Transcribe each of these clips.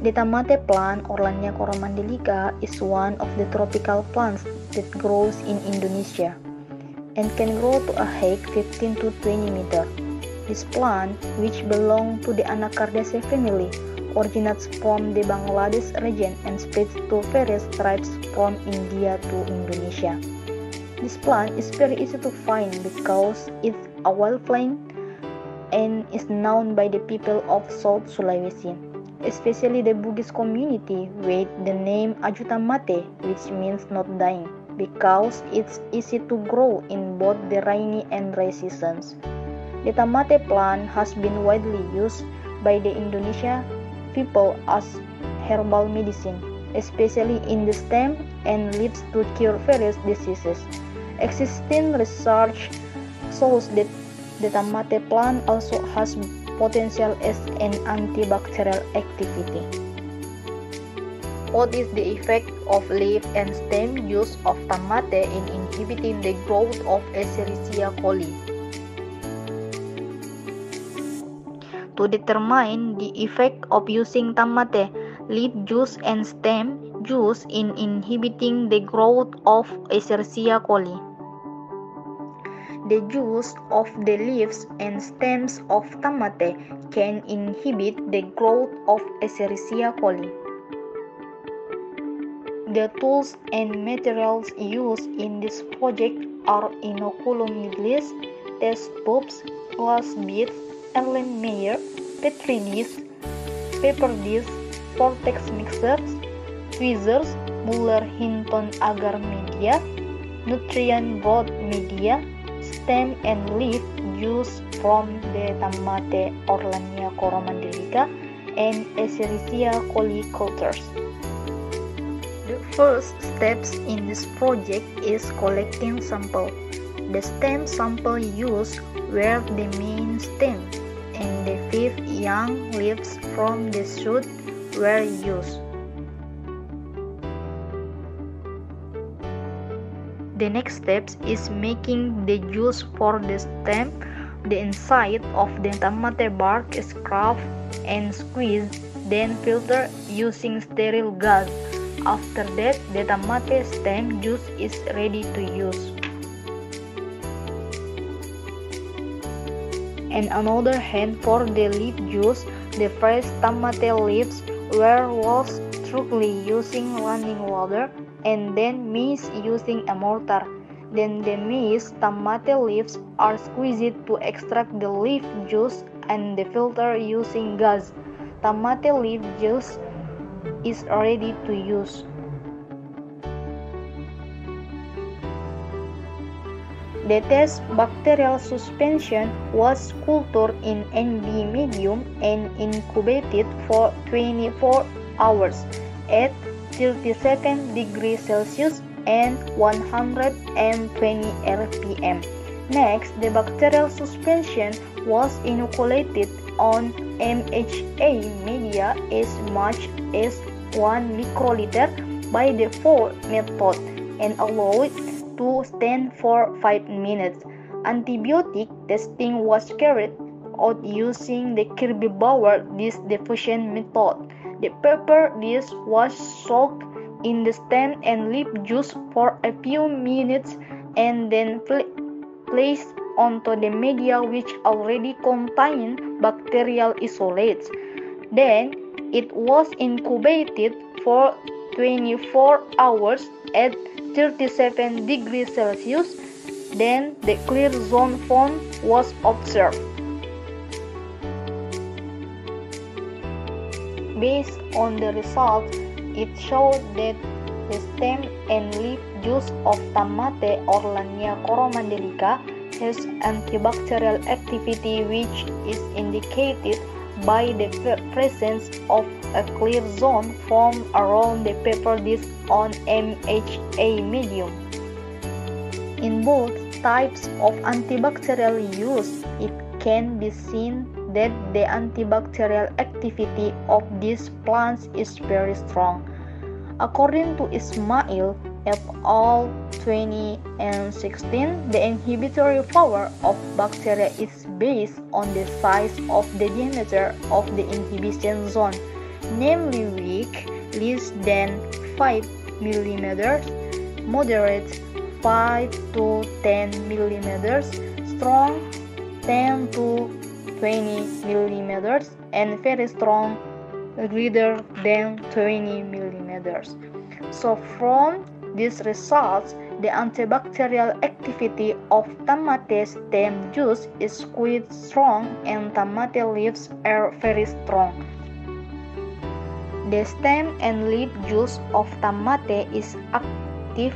The tamate plant, Orlania coromandelica, is one of the tropical plants that grows in Indonesia and can grow to a height 15 to 20 meters. This plant, which belongs to the Anacardiaceae family, originates from the Bangladesh region and spreads to various tribes from India to Indonesia. This plant is very easy to find because it's a wild plant and is known by the people of South Sulawesi, especially the Bugis community, with the name Ajutamate, which means not dying, because it's easy to grow in both the rainy and dry seasons. The tamate plant has been widely used by the Indonesia people as herbal medicine, especially in the stem and leaves to cure various diseases. Existing research shows that the tamate plant also has potential as an antibacterial activity. What is the effect of leaf and stem use of tamate in inhibiting the growth of Escherichia coli? To determine the effect of using tamate leaf juice and stem juice in inhibiting the growth of Escherichia coli. The juice of the leaves and stems of tamate can inhibit the growth of Escherichia coli. The tools and materials used in this project are inoculum needles, test tubes, glass beads, Erlenmeyer, Petri dish, paper dish, vortex mixers, tweezers, Muller-Hinton agar media, nutrient broth media, stem and leaf juice from the tamate Orlania coromandelica and Escherichia coli cultures. The first steps in this project is collecting sample. The stem sample used were the main stem, and the 5 young leaves from the shoot were used. The next step is making the juice for the stem. The inside of the tamate bark is scraped and squeezed, then filtered using sterile gas. After that, the tamate stem juice is ready to use. On another hand, for the leaf juice, the fresh tamate leaves were washed thoroughly using running water and then mixed using a mortar. Then the mixed tamate leaves are squeezed to extract the leaf juice and the filter using gas. Tamate leaf juice is ready to use. The test bacterial suspension was cultured in NB medium and incubated for 24 hours at 37 degrees Celsius and 120 rpm. Next, the bacterial suspension was inoculated on MHA media as much as 1 microliter by the Ford method and allowed to stand for 5 minutes. Antibiotic testing was carried out using the Kirby-Bauer dish diffusion method. The paper dish was soaked in the stem and leaf juice for a few minutes and then placed onto the media which already contained bacterial isolates. Then it was incubated for 24 hours at 37 degrees Celsius. Then the clear zone found was observed. Based on the results, it showed that the stem and leaf juice of tamate Orlania coromandelica has antibacterial activity, which is indicated by the presence of a clear zone formed around the paper disc on MHA medium. In both types of antibacterial use, it can be seen that the antibacterial activity of these plants is very strong. According to Ismail et al. 2016, the inhibitory power of bacteria is based on the size of the diameter of the inhibition zone. namely weak, less than 5 millimeters, moderate 5 to 10 millimeters, strong 10 to 20 millimeters, and very strong greater than 20 millimeters. So from these results, the antibacterial activity of tamate stem juice is quite strong and tamate leaves are very strong. The stem and leaf juice of tamate is active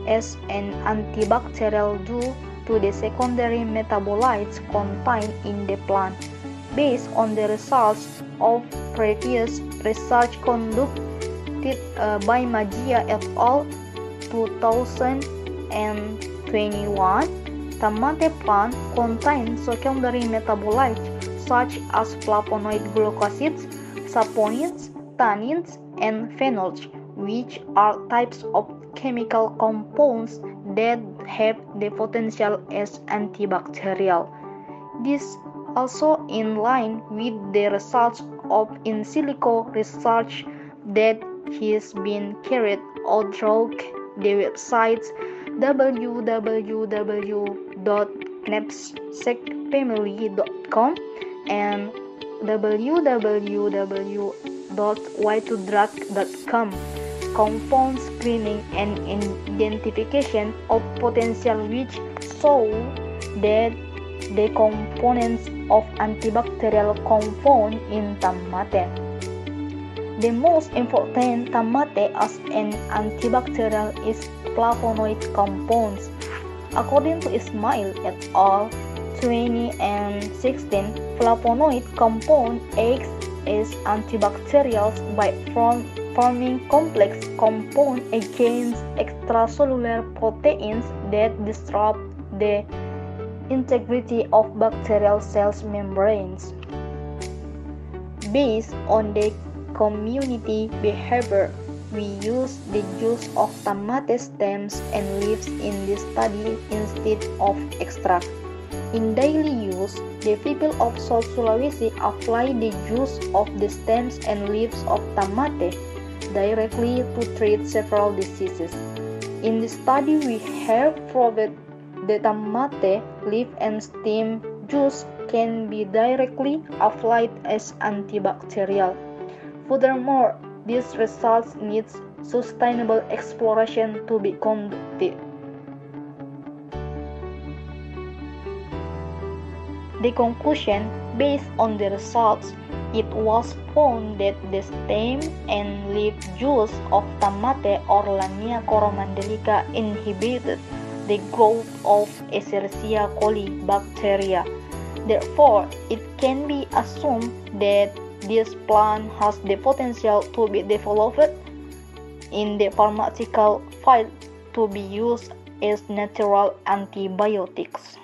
as an antibacterial due to the secondary metabolites contained in the plant. Based on the results of previous research conducted by Magia et al. 2021, tamate plant contains secondary metabolites such as flavonoid glucosides, saponins, tannins, and phenols, which are types of chemical compounds that have the potential as antibacterial. This also in line with the results of in silico research that has been carried out through the websites www.knapsackfamily.com and www.y2drug.com. Compound screening and identification of potential which show that the components of antibacterial compound in tamate. The most important tamate as an antibacterial is flavonoid compounds. According to Ismail et al. 2016, flavonoid compound acts as antibacterials by forming complex compound against extracellular proteins that disrupt the integrity of bacterial cells membranes. Based on the community behavior, we use the juice of tamate stems and leaves in this study instead of extract. In daily use, the people of South Sulawesi apply the juice of the stems and leaves of tamate directly to treat several diseases. In the study, we have proved the tamate leaf and stem juice can be directly applied as antibacterial. Furthermore, these results need sustainable exploration to be conducted. The conclusion, based on the results, it was found that the stem and leaf juice of tamate or Lania coromandelica inhibited the growth of Escherichia coli bacteria. Therefore, it can be assumed that this plant has the potential to be developed in the pharmaceutical field to be used as natural antibiotics.